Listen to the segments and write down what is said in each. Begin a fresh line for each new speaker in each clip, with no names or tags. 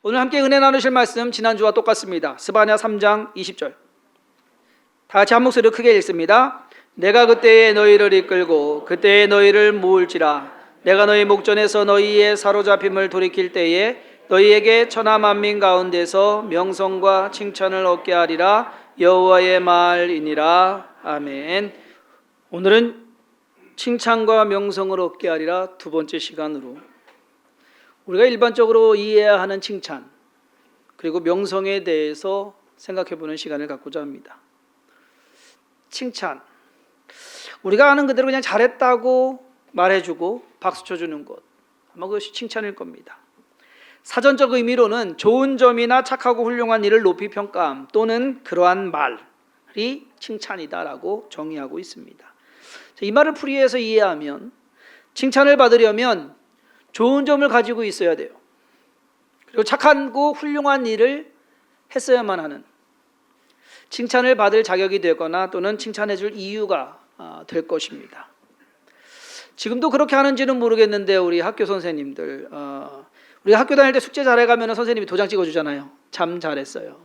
오늘 함께 은혜 나누실 말씀 지난주와 똑같습니다. 스바냐 3장 20절. 다 같이 한 목소리로 크게 읽습니다. 내가 그때에 너희를 이끌고 그때에 너희를 모을지라. 내가 너희 목전에서 너희의 사로잡힘을 돌이킬 때에 너희에게 천하 만민 가운데서 명성과 칭찬을 얻게 하리라. 여호와의 말이니라. 아멘. 오늘은 칭찬과 명성을 얻게 하리라 두 번째 시간으로 우리가 일반적으로 이해해야 하는 칭찬 그리고 명성에 대해서 생각해보는 시간을 갖고자 합니다. 칭찬, 우리가 아는 그대로 그냥 잘했다고 말해주고 박수 쳐주는 것, 아마 그것이 칭찬일 겁니다. 사전적 의미로는 좋은 점이나 착하고 훌륭한 일을 높이 평가함 또는 그러한 말이 칭찬이다라고 정의하고 있습니다. 이 말을 풀이해서 이해하면 칭찬을 받으려면 좋은 점을 가지고 있어야 돼요. 그리고 착하고 훌륭한 일을 했어야만 하는, 칭찬을 받을 자격이 되거나 또는 칭찬해 줄 이유가 될 것입니다. 지금도 그렇게 하는지는 모르겠는데 우리 학교 선생님들, 우리 학교 다닐 때 숙제 잘해가면 선생님이 도장 찍어주잖아요. 참 잘했어요.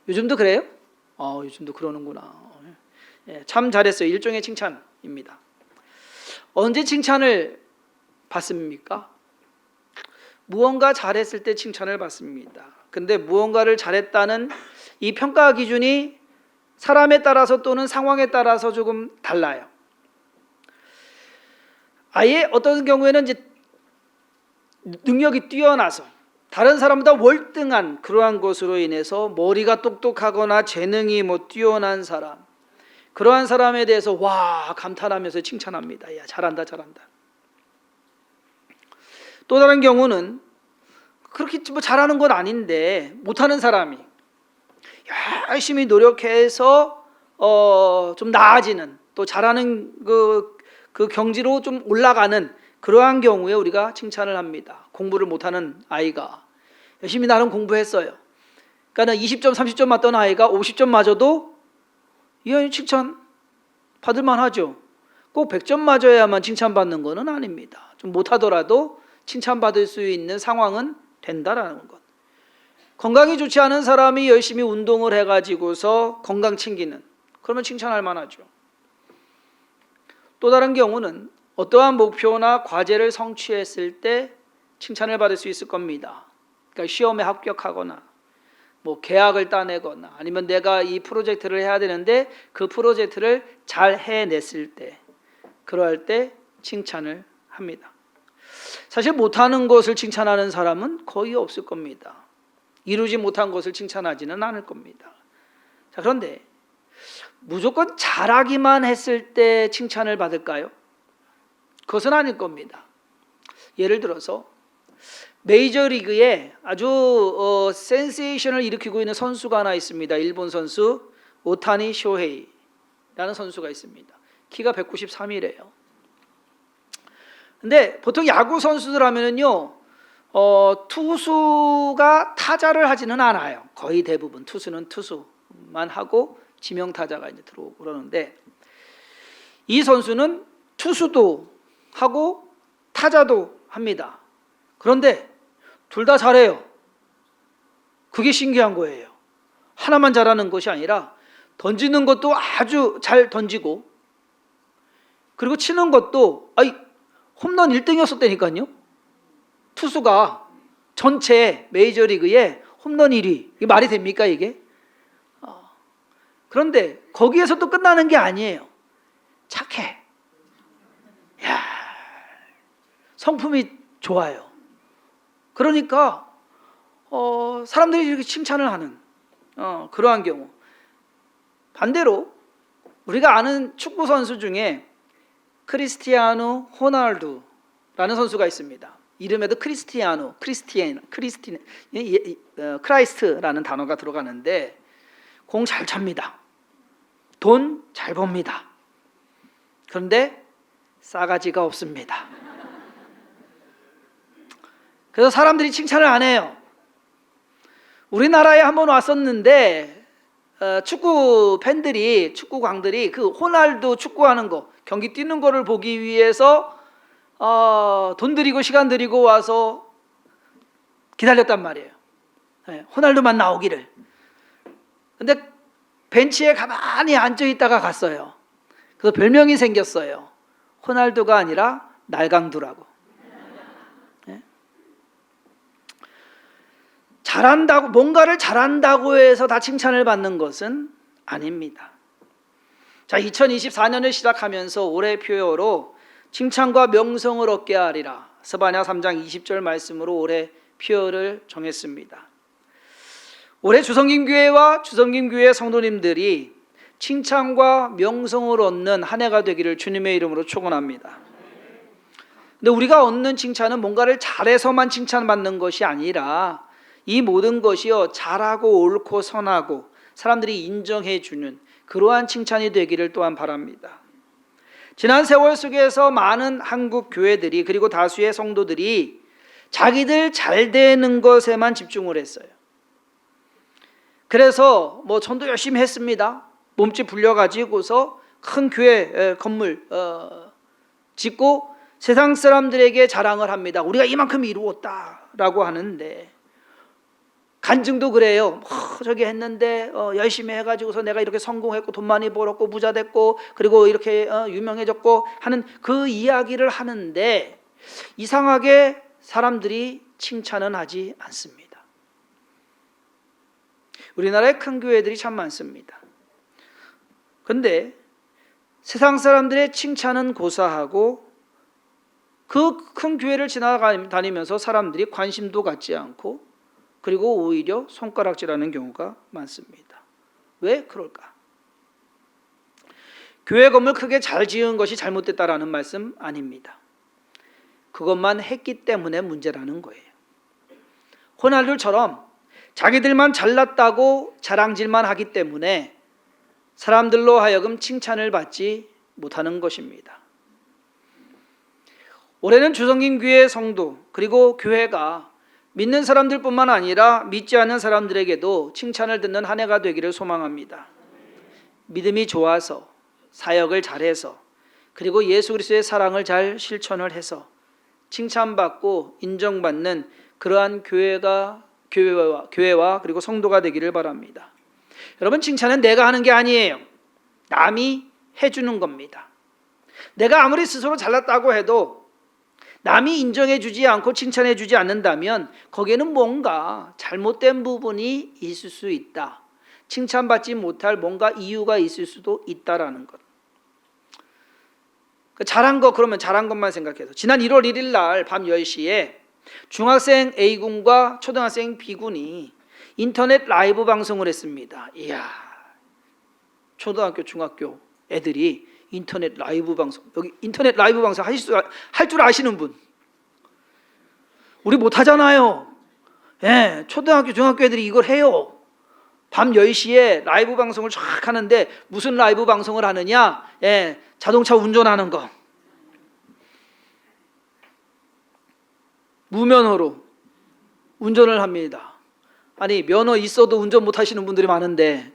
요즘도 그래요? 요즘도 그러는구나. 참 잘했어요. 일종의 칭찬입니다. 언제 칭찬을 받습니까? 무언가 잘했을 때 칭찬을 받습니다. 근데 무언가를 잘했다는 이 평가 기준이 사람에 따라서 또는 상황에 따라서 조금 달라요. 아예 어떤 경우에는 이제 능력이 뛰어나서 다른 사람보다 월등한 그러한 것으로 인해서 머리가 똑똑하거나 재능이 뛰어난 사람, 그러한 사람에 대해서 와 감탄하면서 칭찬합니다. 야 잘한다 잘한다. 또 다른 경우는 그렇게 잘하는 건 아닌데 못하는 사람이 열심히 노력해서 좀 나아지는, 또 잘하는 그 경지로 좀 올라가는 그러한 경우에 우리가 칭찬을 합니다. 공부를 못하는 아이가 열심히 나름 공부했어요. 그러니까 20점 30점 맞던 아이가 50점 맞아도 이 아이 칭찬 받을 만하죠. 꼭 100점 맞아야만 칭찬받는 것은 아닙니다. 좀 못하더라도 칭찬받을 수 있는 상황은 된다라는 것. 건강이 좋지 않은 사람이 열심히 운동을 해가지고서 건강 챙기는, 그러면 칭찬할 만하죠. 또 다른 경우는 어떠한 목표나 과제를 성취했을 때 칭찬을 받을 수 있을 겁니다. 그러니까 시험에 합격하거나 계약을 따내거나 아니면 내가 이 프로젝트를 해야 되는데 그 프로젝트를 잘 해냈을 때, 그러할 때 칭찬을 합니다. 사실 못하는 것을 칭찬하는 사람은 거의 없을 겁니다. 이루지 못한 것을 칭찬하지는 않을 겁니다. 자, 그런데 무조건 잘하기만 했을 때 칭찬을 받을까요? 그것은 아닐 겁니다. 예를 들어서 메이저리그에 아주 센세이션을 일으키고 있는 선수가 하나 있습니다. 일본 선수 오타니 쇼헤이라는 선수가 있습니다. 키가 193이래요. 근데 보통 야구 선수들 하면은요, 투수가 타자를 하지는 않아요. 거의 대부분 투수는 투수만 하고 지명 타자가 이제 들어오고 그러는데, 이 선수는 투수도 하고 타자도 합니다. 그런데 둘 다 잘해요. 그게 신기한 거예요. 하나만 잘하는 것이 아니라 던지는 것도 아주 잘 던지고, 그리고 치는 것도 홈런 1등이었었다니까요. 투수가 전체 메이저리그에 홈런 1위. 이게 말이 됩니까 이게? 그런데 거기에서 또 끝나는 게 아니에요. 착해. 야, 성품이 좋아요. 그러니까 사람들이 이렇게 칭찬을 하는 그러한 경우. 반대로 우리가 아는 축구 선수 중에 크리스티아누 호날두라는 선수가 있습니다. 이름에도 크라이스트라는 단어가 들어가는데 공 잘 찹니다. 돈 잘 법니다. 그런데 싸가지가 없습니다. 그래서 사람들이 칭찬을 안 해요. 우리나라에 한번 왔었는데 축구 팬들이, 축구광들이 그 호날두 축구하는 거, 경기 뛰는 거를 보기 위해서 돈 들이고 시간 들이고 와서 기다렸단 말이에요. 호날두만 나오기를. 근데 벤치에 가만히 앉아 있다가 갔어요. 그래서 별명이 생겼어요. 호날두가 아니라 날강두라고. 잘한다고, 뭔가를 잘한다고 해서 다 칭찬을 받는 것은 아닙니다. 자, 2024년을 시작하면서 올해 표어로 칭찬과 명성을 얻게 하리라. 스바냐 3장 20절 말씀으로 올해 표어를 정했습니다. 올해 주성김교회와 주성김교회 성도님들이 칭찬과 명성을 얻는 한 해가 되기를 주님의 이름으로 축원합니다. 근데 우리가 얻는 칭찬은 뭔가를 잘해서만 칭찬받는 것이 아니라 이 모든 것이요, 잘하고 옳고 선하고 사람들이 인정해 주는 그러한 칭찬이 되기를 또한 바랍니다. 지난 세월 속에서 많은 한국 교회들이, 그리고 다수의 성도들이 자기들 잘 되는 것에만 집중을 했어요. 그래서 전도 열심히 했습니다. 몸집 불려가지고서 큰 교회 건물 짓고 세상 사람들에게 자랑을 합니다. 우리가 이만큼 이루었다라고 하는데, 간증도 그래요. 저기 했는데 열심히 해가지고서 내가 이렇게 성공했고 돈 많이 벌었고 부자 됐고 그리고 이렇게 유명해졌고 하는 그 이야기를 하는데, 이상하게 사람들이 칭찬은 하지 않습니다. 우리나라에 큰 교회들이 참 많습니다. 그런데 세상 사람들의 칭찬은 고사하고 그 큰 교회를 지나다니면서 사람들이 관심도 갖지 않고, 그리고 오히려 손가락질하는 경우가 많습니다. 왜 그럴까? 교회 건물 크게 잘 지은 것이 잘못됐다라는 말씀 아닙니다. 그것만 했기 때문에 문제라는 거예요. 호날두처럼 자기들만 잘났다고 자랑질만 하기 때문에 사람들로 하여금 칭찬을 받지 못하는 것입니다. 올해는 주성김교회 성도, 그리고 교회가 믿는 사람들뿐만 아니라 믿지 않는 사람들에게도 칭찬을 듣는 한 해가 되기를 소망합니다. 믿음이 좋아서, 사역을 잘해서, 그리고 예수 그리스도의 사랑을 잘 실천을 해서 칭찬받고 인정받는 그러한 교회와 그리고 성도가 되기를 바랍니다. 여러분, 칭찬은 내가 하는 게 아니에요. 남이 해주는 겁니다. 내가 아무리 스스로 잘났다고 해도 남이 인정해 주지 않고 칭찬해 주지 않는다면 거기에는 뭔가 잘못된 부분이 있을 수 있다. 칭찬받지 못할 뭔가 이유가 있을 수도 있다라는 것. 잘한 거, 그러면 잘한 것만 생각해서 지난 1월 1일 날 밤 10시에 중학생 A군과 초등학생 B군이 인터넷 라이브 방송을 했습니다. 이야, 초등학교, 중학교 애들이 인터넷 라이브 방송, 여기 인터넷 라이브 방송 할 줄 아시는 분? 우리 못하잖아요. 예, 초등학교, 중학교 애들이 이걸 해요. 밤 10시에 라이브 방송을 쫙 하는데 무슨 라이브 방송을 하느냐? 예, 자동차 운전하는 거. 무면허로 운전을 합니다. 아니, 면허 있어도 운전 못 하시는 분들이 많은데,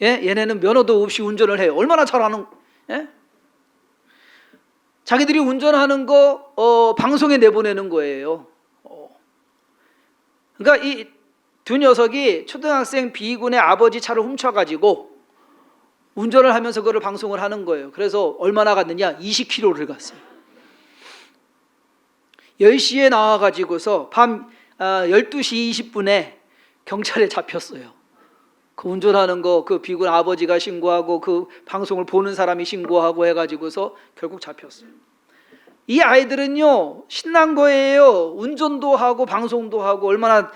예? 얘네는 면허도 없이 운전을 해요. 얼마나 잘하는, 예? 자기들이 운전하는 거 방송에 내보내는 거예요. 그러니까 이 두 녀석이 초등학생 B군의 아버지 차를 훔쳐가지고 운전을 하면서 그걸 방송을 하는 거예요. 그래서 얼마나 갔느냐? 20km를 갔어요. 10시에 나와가지고서 밤 12시 20분에 경찰에 잡혔어요. 그 운전하는 거 그 B군 아버지가 신고하고 그 방송을 보는 사람이 신고하고 해가지고서 결국 잡혔어요. 이 아이들은요, 신난 거예요. 운전도 하고 방송도 하고 얼마나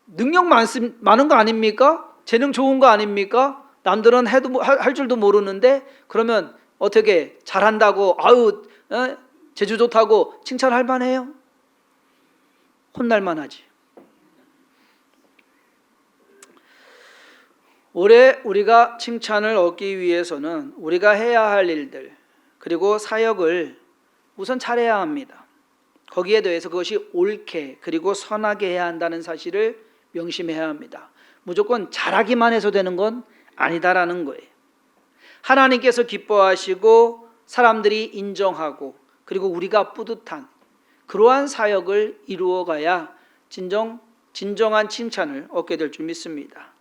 능력 많은 거 아닙니까? 재능 좋은 거 아닙니까? 남들은 해도 할 줄도 모르는데, 그러면 어떻게 잘한다고 아유 재주 좋다고 칭찬할 만해요? 혼날 만하지. 올해 우리가 칭찬을 얻기 위해서는 우리가 해야 할 일들, 그리고 사역을 우선 잘해야 합니다. 거기에 대해서 그것이 옳게 그리고 선하게 해야 한다는 사실을 명심해야 합니다. 무조건 잘하기만 해서 되는 건 아니다라는 거예요. 하나님께서 기뻐하시고 사람들이 인정하고 그리고 우리가 뿌듯한 그러한 사역을 이루어가야 진정 진정한 칭찬을 얻게 될 줄 믿습니다.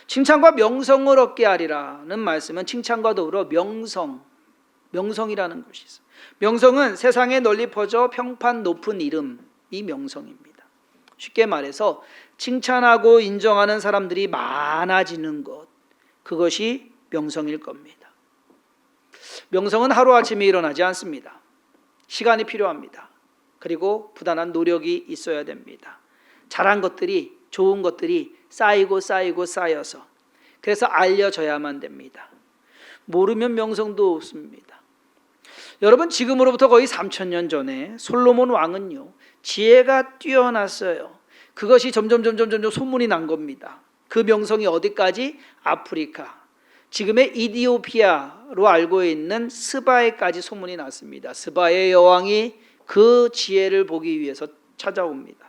칭찬과 명성을 얻게 하리라는 말씀은 칭찬과 더불어 명성이라는 것이 있어요. 명성은 세상에 널리 퍼져 평판 높은 이름이 명성입니다. 쉽게 말해서 칭찬하고 인정하는 사람들이 많아지는 것, 그것이 명성일 겁니다. 명성은 하루아침에 일어나지 않습니다. 시간이 필요합니다. 그리고 부단한 노력이 있어야 됩니다. 잘한 것들이, 좋은 것들이 쌓여서 그래서 알려져야만 됩니다. 모르면 명성도 없습니다. 여러분, 지금으로부터 거의 3000년 전에 솔로몬 왕은요, 지혜가 뛰어났어요. 그것이 점점 소문이 난 겁니다. 그 명성이 어디까지? 아프리카, 지금의 이디오피아로 알고 있는 스바에까지 소문이 났습니다. 스바의 여왕이 그 지혜를 보기 위해서 찾아옵니다.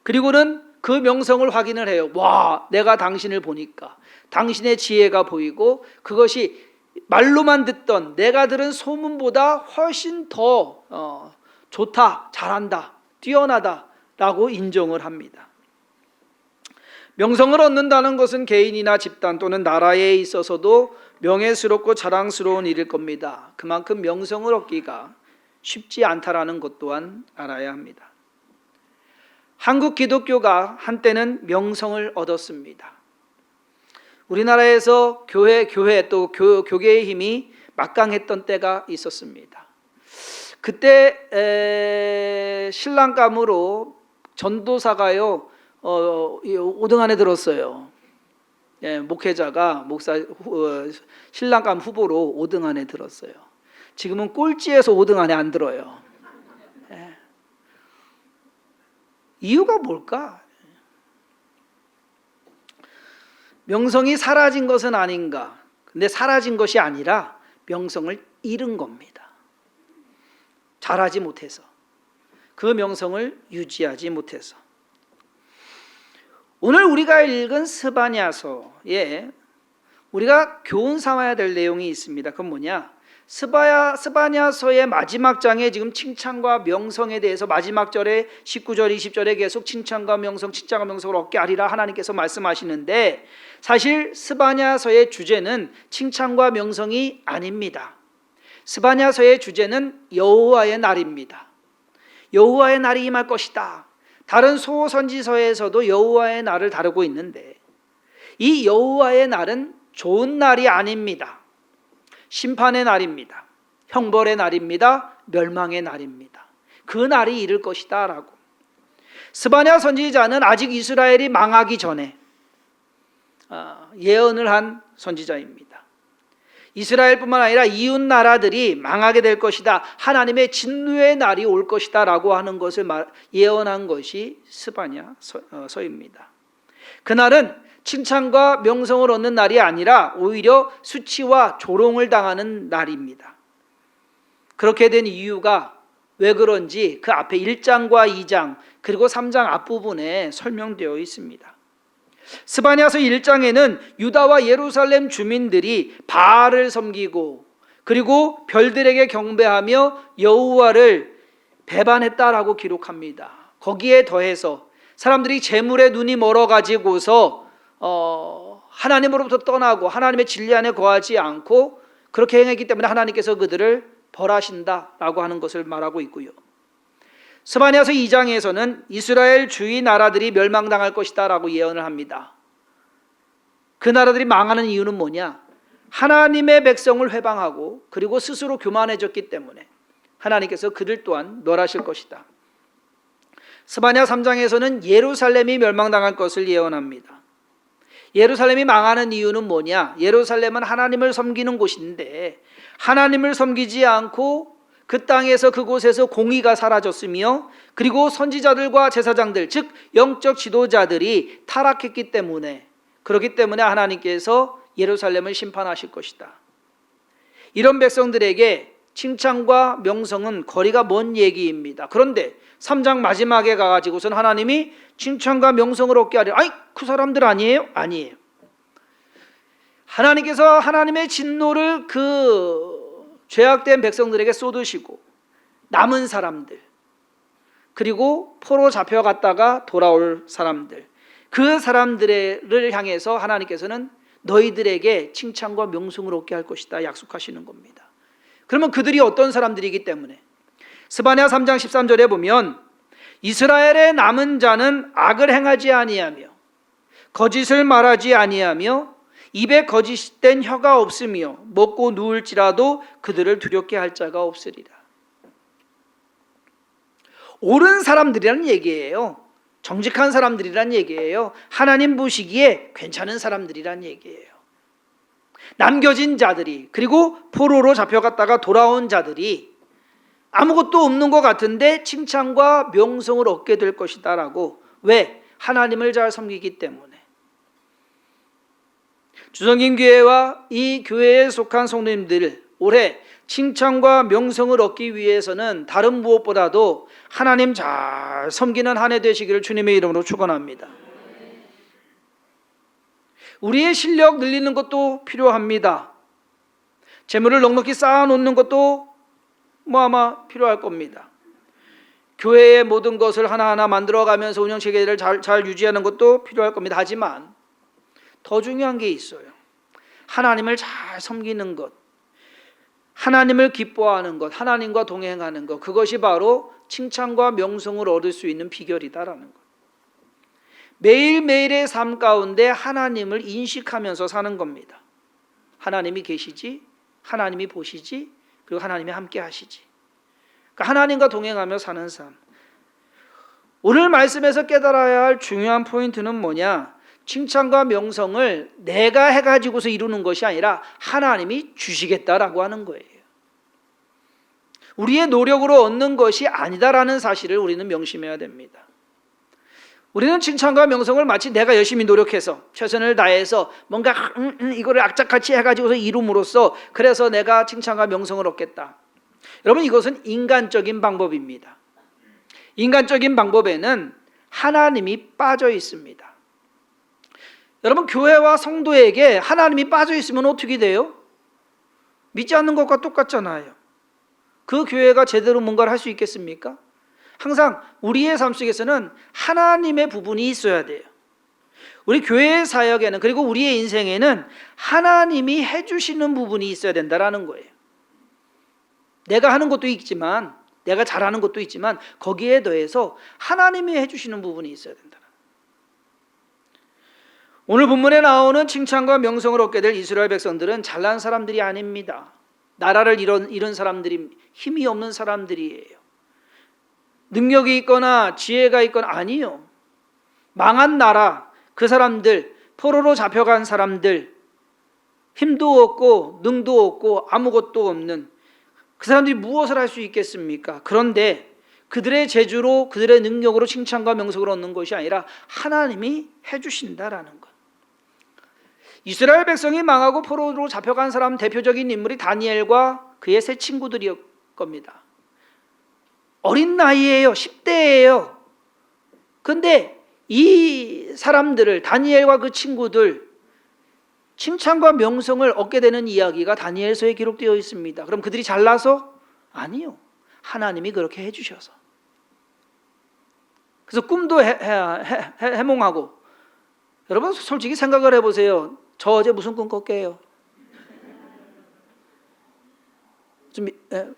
그리고는 그 명성을 확인을 해요. 와, 내가 당신을 보니까 당신의 지혜가 보이고 그것이 말로만 듣던 내가 들은 소문보다 훨씬 더 좋다, 잘한다, 뛰어나다라고 인정을 합니다. 명성을 얻는다는 것은 개인이나 집단 또는 나라에 있어서도 명예스럽고 자랑스러운 일일 겁니다. 그만큼 명성을 얻기가 쉽지 않다라는 것 또한 알아야 합니다. 한국 기독교가 한때는 명성을 얻었습니다. 우리나라에서 교회 또 교계의 힘이 막강했던 때가 있었습니다. 그때 신랑감으로 전도사가요 5등 안에 들었어요. 목회자가 신랑감 후보로 5등 안에 들었어요. 지금은 꼴찌에서 5등 안에 안 들어요. 이유가 뭘까? 명성이 사라진 것은 아닌가? 근데 사라진 것이 아니라 명성을 잃은 겁니다. 잘하지 못해서, 그 명성을 유지하지 못해서. 오늘 우리가 읽은 스바냐서에 우리가 교훈 삼아야 될 내용이 있습니다. 그건 뭐냐? 스바냐서의 마지막 장에 지금 칭찬과 명성에 대해서 마지막 절에 19절 20절에 계속 칭찬과 명성을 얻게 하리라 하나님께서 말씀하시는데, 사실 스바냐서의 주제는 칭찬과 명성이 아닙니다. 스바냐서의 주제는 여호와의 날입니다. 여호와의 날이 임할 것이다. 다른 소선지서에서도 여호와의 날을 다루고 있는데, 이 여호와의 날은 좋은 날이 아닙니다. 심판의 날입니다. 형벌의 날입니다. 멸망의 날입니다. 그 날이 이를 것이다 라고. 스바냐 선지자는 아직 이스라엘이 망하기 전에 예언을 한 선지자입니다. 이스라엘뿐만 아니라 이웃 나라들이 망하게 될 것이다, 하나님의 진노의 날이 올 것이다 라고 하는 것을 예언한 것이 스바냐서입니다. 그날은 칭찬과 명성을 얻는 날이 아니라 오히려 수치와 조롱을 당하는 날입니다. 그렇게 된 이유가 왜 그런지 그 앞에 1장과 2장 그리고 3장 앞부분에 설명되어 있습니다. 스바냐서 1장에는 유다와 예루살렘 주민들이 바알을 섬기고 그리고 별들에게 경배하며 여호와를 배반했다라고 기록합니다. 거기에 더해서 사람들이 재물에 눈이 멀어가지고서 하나님으로부터 떠나고 하나님의 진리 안에 거하지 않고 그렇게 행했기 때문에 하나님께서 그들을 벌하신다라고 하는 것을 말하고 있고요. 스바냐서 2장에서는 이스라엘 주위 나라들이 멸망당할 것이다 라고 예언을 합니다. 그 나라들이 망하는 이유는 뭐냐? 하나님의 백성을 회방하고 그리고 스스로 교만해졌기 때문에 하나님께서 그들 또한 멸하실 것이다. 스바냐 3장에서는 예루살렘이 멸망당할 것을 예언합니다. 예루살렘이 망하는 이유는 뭐냐? 예루살렘은 하나님을 섬기는 곳인데 하나님을 섬기지 않고 그 땅에서 그곳에서 공의가 사라졌으며 그리고 선지자들과 제사장들, 즉 영적 지도자들이 타락했기 때문에, 그렇기 때문에 하나님께서 예루살렘을 심판하실 것이다. 이런 백성들에게 칭찬과 명성은 거리가 먼 얘기입니다. 그런데 3장 마지막에 가가지고선 하나님이 칭찬과 명성을 얻게 하려, 아니 그 사람들 아니에요? 아니에요. 하나님께서 하나님의 진노를 그 죄악된 백성들에게 쏟으시고 남은 사람들, 그리고 포로 잡혀갔다가 돌아올 사람들, 그 사람들을 향해서 하나님께서는 너희들에게 칭찬과 명성을 얻게 할 것이다 약속하시는 겁니다. 그러면 그들이 어떤 사람들이기 때문에 스바냐 3장 13절에 보면 이스라엘의 남은 자는 악을 행하지 아니하며 거짓을 말하지 아니하며 입에 거짓된 혀가 없으며 먹고 누울지라도 그들을 두렵게 할 자가 없으리라. 옳은 사람들이라는 얘기예요. 정직한 사람들이란 얘기예요. 하나님 보시기에 괜찮은 사람들이란 얘기예요. 남겨진 자들이, 그리고 포로로 잡혀갔다가 돌아온 자들이 아무것도 없는 것 같은데 칭찬과 명성을 얻게 될 것이다 라고. 왜? 하나님을 잘 섬기기 때문에. 주성긴 교회와 이 교회에 속한 성도님들, 올해 칭찬과 명성을 얻기 위해서는 다른 무엇보다도 하나님 잘 섬기는 한 해 되시기를 주님의 이름으로 축원합니다. 우리의 실력 늘리는 것도 필요합니다. 재물을 넉넉히 쌓아놓는 것도 아마 필요할 겁니다. 교회의 모든 것을 하나하나 만들어가면서 운영체계를 잘 유지하는 것도 필요할 겁니다. 하지만 더 중요한 게 있어요. 하나님을 잘 섬기는 것, 하나님을 기뻐하는 것, 하나님과 동행하는 것, 그것이 바로 칭찬과 명성을 얻을 수 있는 비결이다라는 것. 매일매일의 삶 가운데 하나님을 인식하면서 사는 겁니다. 하나님이 계시지, 하나님이 보시지, 그리고 하나님이 함께 하시지. 그러니까 하나님과 동행하며 사는 삶. 오늘 말씀에서 깨달아야 할 중요한 포인트는 뭐냐? 칭찬과 명성을 내가 해가지고서 이루는 것이 아니라 하나님이 주시겠다라고 하는 거예요. 우리의 노력으로 얻는 것이 아니다라는 사실을 우리는 명심해야 됩니다. 우리는 칭찬과 명성을 마치 내가 열심히 노력해서 최선을 다해서 뭔가 이거를 악착같이 해가지고서 이룸으로써 그래서 내가 칭찬과 명성을 얻겠다. 여러분, 이것은 인간적인 방법입니다. 인간적인 방법에는 하나님이 빠져 있습니다. 여러분, 교회와 성도에게 하나님이 빠져 있으면 어떻게 돼요? 믿지 않는 것과 똑같잖아요. 그 교회가 제대로 뭔가를 할 수 있겠습니까? 항상 우리의 삶 속에서는 하나님의 부분이 있어야 돼요. 우리 교회의 사역에는, 그리고 우리의 인생에는 하나님이 해주시는 부분이 있어야 된다는 거예요. 내가 하는 것도 있지만, 내가 잘하는 것도 있지만 거기에 더해서 하나님이 해주시는 부분이 있어야 된다. 오늘 본문에 나오는 칭찬과 명성을 얻게 될 이스라엘 백성들은 잘난 사람들이 아닙니다. 나라를 잃은 사람들이, 힘이 없는 사람들이에요. 능력이 있거나 지혜가 있거나 아니요. 망한 나라, 그 사람들, 포로로 잡혀간 사람들, 힘도 없고 능도 없고 아무것도 없는 그 사람들이 무엇을 할 수 있겠습니까? 그런데 그들의 재주로, 그들의 능력으로 칭찬과 명성을 얻는 것이 아니라 하나님이 해주신다라는 것. 이스라엘 백성이 망하고 포로로 잡혀간 사람 대표적인 인물이 다니엘과 그의 세 친구들이었 겁니다. 어린 나이에요. 10대예요. 그런데 이 사람들을, 다니엘과 그 친구들, 칭찬과 명성을 얻게 되는 이야기가 다니엘서에 기록되어 있습니다. 그럼 그들이 잘나서? 아니요. 하나님이 그렇게 해주셔서. 그래서 꿈도 해몽하고. 여러분 솔직히 생각을 해보세요. 저 어제 무슨 꿈 꿨게요? 좀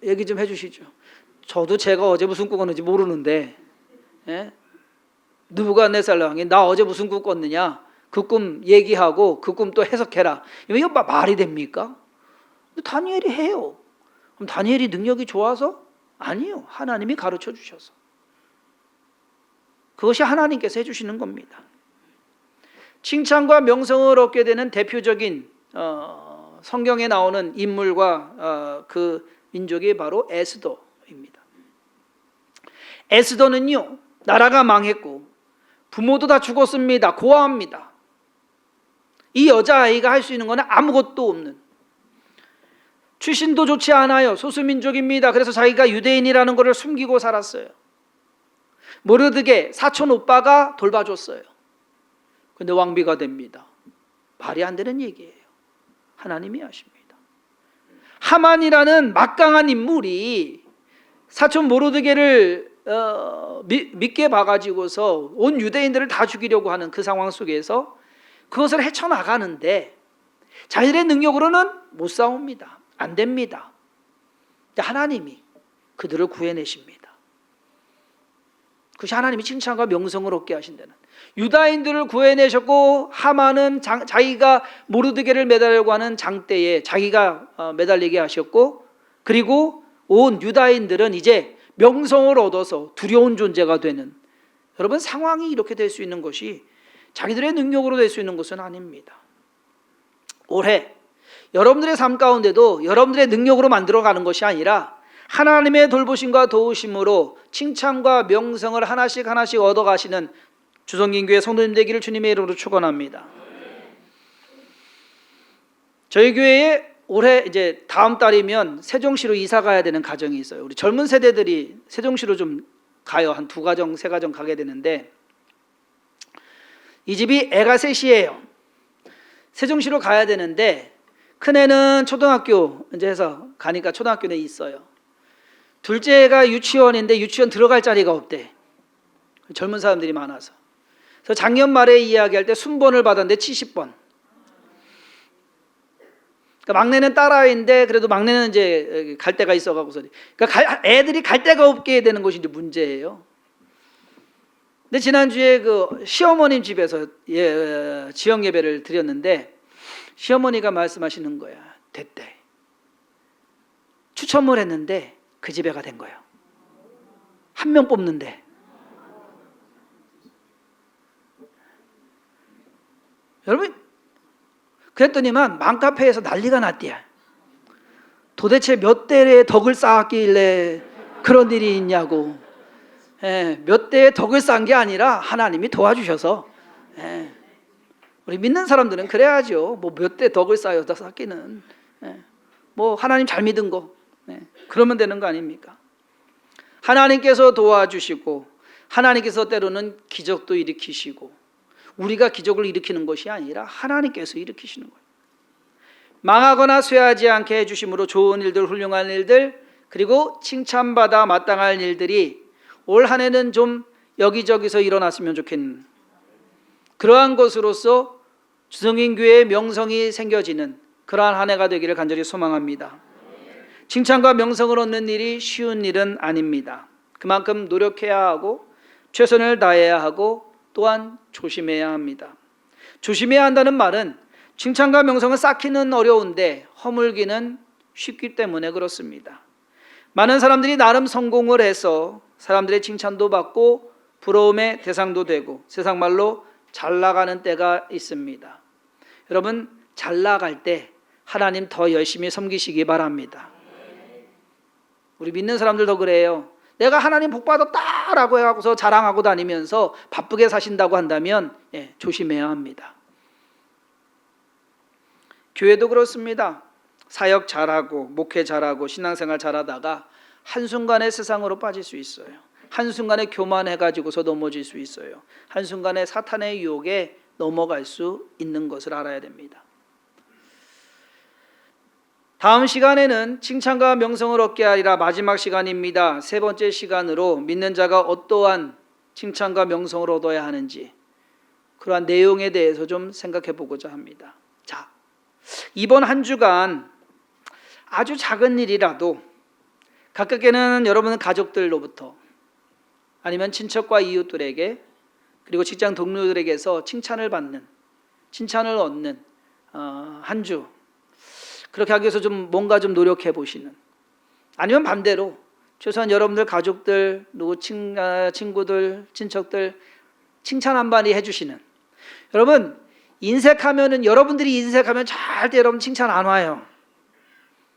얘기 좀 해주시죠. 저도 제가 어제 무슨 꿈 꿨는지 모르는데, 느부갓네살 왕이 나 어제 무슨 꿈 꿨느냐? 그 꿈 얘기하고 그 꿈 또 해석해라. 이거 말이 됩니까? 다니엘이 해요. 그럼 다니엘이 능력이 좋아서? 아니요. 하나님이 가르쳐 주셔서. 그것이 하나님께서 해주시는 겁니다. 칭찬과 명성을 얻게 되는 대표적인 성경에 나오는 인물과 그 민족이 바로 에스더입니다. 에스더는요, 나라가 망했고 부모도 다 죽었습니다. 고아입니다. 이 여자아이가 할 수 있는 것은 아무것도 없는, 출신도 좋지 않아요. 소수민족입니다. 그래서 자기가 유대인이라는 것을 숨기고 살았어요. 모르드게 사촌 오빠가 돌봐줬어요. 근데 왕비가 됩니다. 말이 안 되는 얘기예요. 하나님이 하십니다. 하만이라는 막강한 인물이 사촌 모르드게를 믿게 봐가지고서 온 유대인들을 다 죽이려고 하는 그 상황 속에서 그것을 헤쳐나가는데 자신의 능력으로는 못 싸웁니다. 안 됩니다. 하나님이 그들을 구해내십니다. 그것이 하나님이 칭찬과 명성을 얻게 하신다는, 유다인들을 구해내셨고 하만은 자기가 모르드게를 매달려고 하는 장대에 자기가 매달리게 하셨고, 그리고 온 유다인들은 이제 명성을 얻어서 두려운 존재가 되는, 여러분 상황이 이렇게 될 수 있는 것이 자기들의 능력으로 될 수 있는 것은 아닙니다. 올해 여러분들의 삶 가운데도 여러분들의 능력으로 만들어가는 것이 아니라 하나님의 돌보심과 도우심으로 칭찬과 명성을 하나씩 하나씩 얻어가시는 주성긴교회 성도님 되기를 주님의 이름으로 축원합니다. 저희 교회에 올해 이제 다음 달이면 세종시로 이사 가야 되는 가정이 있어요. 우리 젊은 세대들이 세종시로 좀 가요. 한 2가정, 3가정 가게 되는데, 이 집이 애가 셋이에요. 세종시로 가야 되는데 큰애는 초등학교 이제 해서 가니까 초등학교 내에 있어요. 둘째가 유치원인데 유치원 들어갈 자리가 없대. 젊은 사람들이 많아서. 그래서 작년 말에 이야기할 때 순번을 받았는데 70번. 그러니까 막내는 딸아이인데 그래도 막내는 이제 갈 데가 있어가고서, 그러니까 애들이 갈 데가 없게 되는 것이 이제 문제예요. 근데 지난주에 그 시어머님 집에서 지역 예배를 드렸는데 시어머니가 말씀하시는 거야. 됐대. 추첨을 했는데 그 집애가 된 거예요. 한 명 뽑는데. 여러분, 그랬더니만 맘카페에서 난리가 났대요. 도대체 몇 대의 덕을 쌓았길래 그런 일이 있냐고. 몇 대의 덕을 쌓은 게 아니라 하나님이 도와주셔서. 우리 믿는 사람들은 그래야죠. 뭐 몇 대 덕을 쌓여서 쌓기는. 뭐 하나님 잘 믿은 거. 그러면 되는 거 아닙니까? 하나님께서 도와주시고 하나님께서 때로는 기적도 일으키시고, 우리가 기적을 일으키는 것이 아니라 하나님께서 일으키시는 거예요. 망하거나 쇠하지 않게 해주심으로 좋은 일들, 훌륭한 일들, 그리고 칭찬받아 마땅할 일들이 올 한 해는 좀 여기저기서 일어났으면 좋겠는, 그러한 것으로서 주성인교회의 명성이 생겨지는 그러한 한 해가 되기를 간절히 소망합니다. 칭찬과 명성을 얻는 일이 쉬운 일은 아닙니다. 그만큼 노력해야 하고 최선을 다해야 하고 또한 조심해야 합니다. 조심해야 한다는 말은 칭찬과 명성을 쌓기는 어려운데 허물기는 쉽기 때문에 그렇습니다. 많은 사람들이 나름 성공을 해서 사람들의 칭찬도 받고 부러움의 대상도 되고 세상 말로 잘 나가는 때가 있습니다. 여러분, 잘 나갈 때 하나님 더 열심히 섬기시기 바랍니다. 우리 믿는 사람들도 그래요. 내가 하나님 복 받았다라고 해서 자랑하고 다니면서 바쁘게 사신다고 한다면 조심해야 합니다. 교회도 그렇습니다. 사역 잘하고 목회 잘하고 신앙생활 잘하다가 한순간에 세상으로 빠질 수 있어요. 한순간에 교만해가지고서 넘어질 수 있어요. 한순간에 사탄의 유혹에 넘어갈 수 있는 것을 알아야 됩니다. 다음 시간에는 칭찬과 명성을 얻게 하리라 마지막 시간입니다. 3번째 시간으로 믿는 자가 어떠한 칭찬과 명성을 얻어야 하는지 그러한 내용에 대해서 좀 생각해 보고자 합니다. 자, 이번 한 주간 아주 작은 일이라도 가깝게는 여러분 가족들로부터 아니면 친척과 이웃들에게 그리고 직장 동료들에게서 칭찬을 받는, 칭찬을 얻는 한 주, 그렇게 하기 위해서 좀 뭔가 좀 노력해 보시는, 아니면 반대로 최소한 여러분들 가족들, 누구 친구들, 친척들 칭찬 한 마디 해주시는. 여러분, 인색하면은 여러분들이 인색하면 절대 여러분 칭찬 안 와요.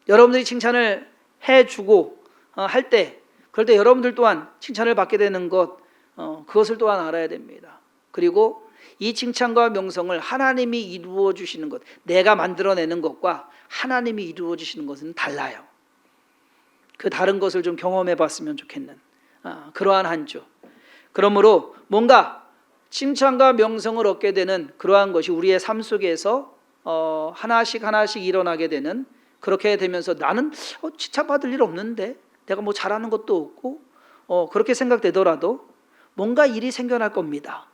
여러분들이 칭찬을 해주고 할 때, 그럴 때 여러분들 또한 칭찬을 받게 되는 것, 그것을 또한 알아야 됩니다. 그리고 이 칭찬과 명성을 하나님이 이루어 주시는 것, 내가 만들어내는 것과 하나님이 이루어 주시는 것은 달라요. 그 다른 것을 좀 경험해 봤으면 좋겠는 그러한 한 주. 그러므로 뭔가 칭찬과 명성을 얻게 되는 그러한 것이 우리의 삶 속에서 하나씩 일어나게 되는, 그렇게 되면서 나는 칭찬받을 일 없는데, 내가 뭐 잘하는 것도 없고 그렇게 생각되더라도 뭔가 일이 생겨날 겁니다.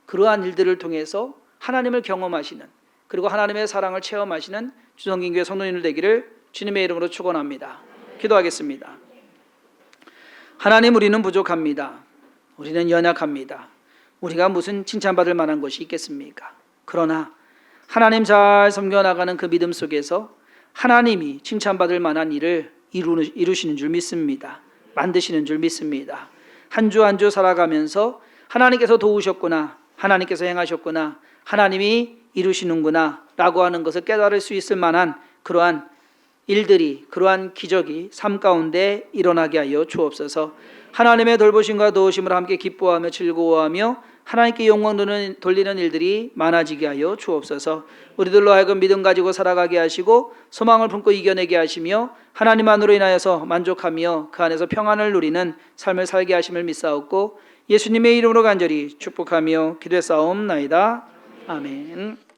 그러한 일들을 통해서 하나님을 경험하시는, 그리고 하나님의 사랑을 체험하시는 주성긴교회 성도님들 되기를 주님의 이름으로 축원합니다. 기도하겠습니다. 하나님, 우리는 부족합니다. 우리는 연약합니다. 우리가 무슨 칭찬받을 만한 것이 있겠습니까? 그러나 하나님 잘 섬겨나가는 그 믿음 속에서 하나님이 칭찬받을 만한 일을 이루시는 줄 믿습니다. 만드시는 줄 믿습니다. 한 주 한 주 살아가면서 하나님께서 도우셨구나, 하나님께서 행하셨구나, 하나님이 이루시는구나 라고 하는 것을 깨달을 수 있을 만한 그러한 일들이, 그러한 기적이 삶 가운데 일어나게 하여 주옵소서. 하나님의 돌보심과 도우심을 함께 기뻐하며 즐거워하며 하나님께 영광 돌리는 일들이 많아지게 하여 주옵소서. 우리들로 하여금 믿음 가지고 살아가게 하시고 소망을 품고 이겨내게 하시며 하나님 안으로 인하여서 만족하며 그 안에서 평안을 누리는 삶을 살게 하심을 믿사옵고 예수님의 이름으로 간절히 축복하며 기도했사옵나이다. 아멘.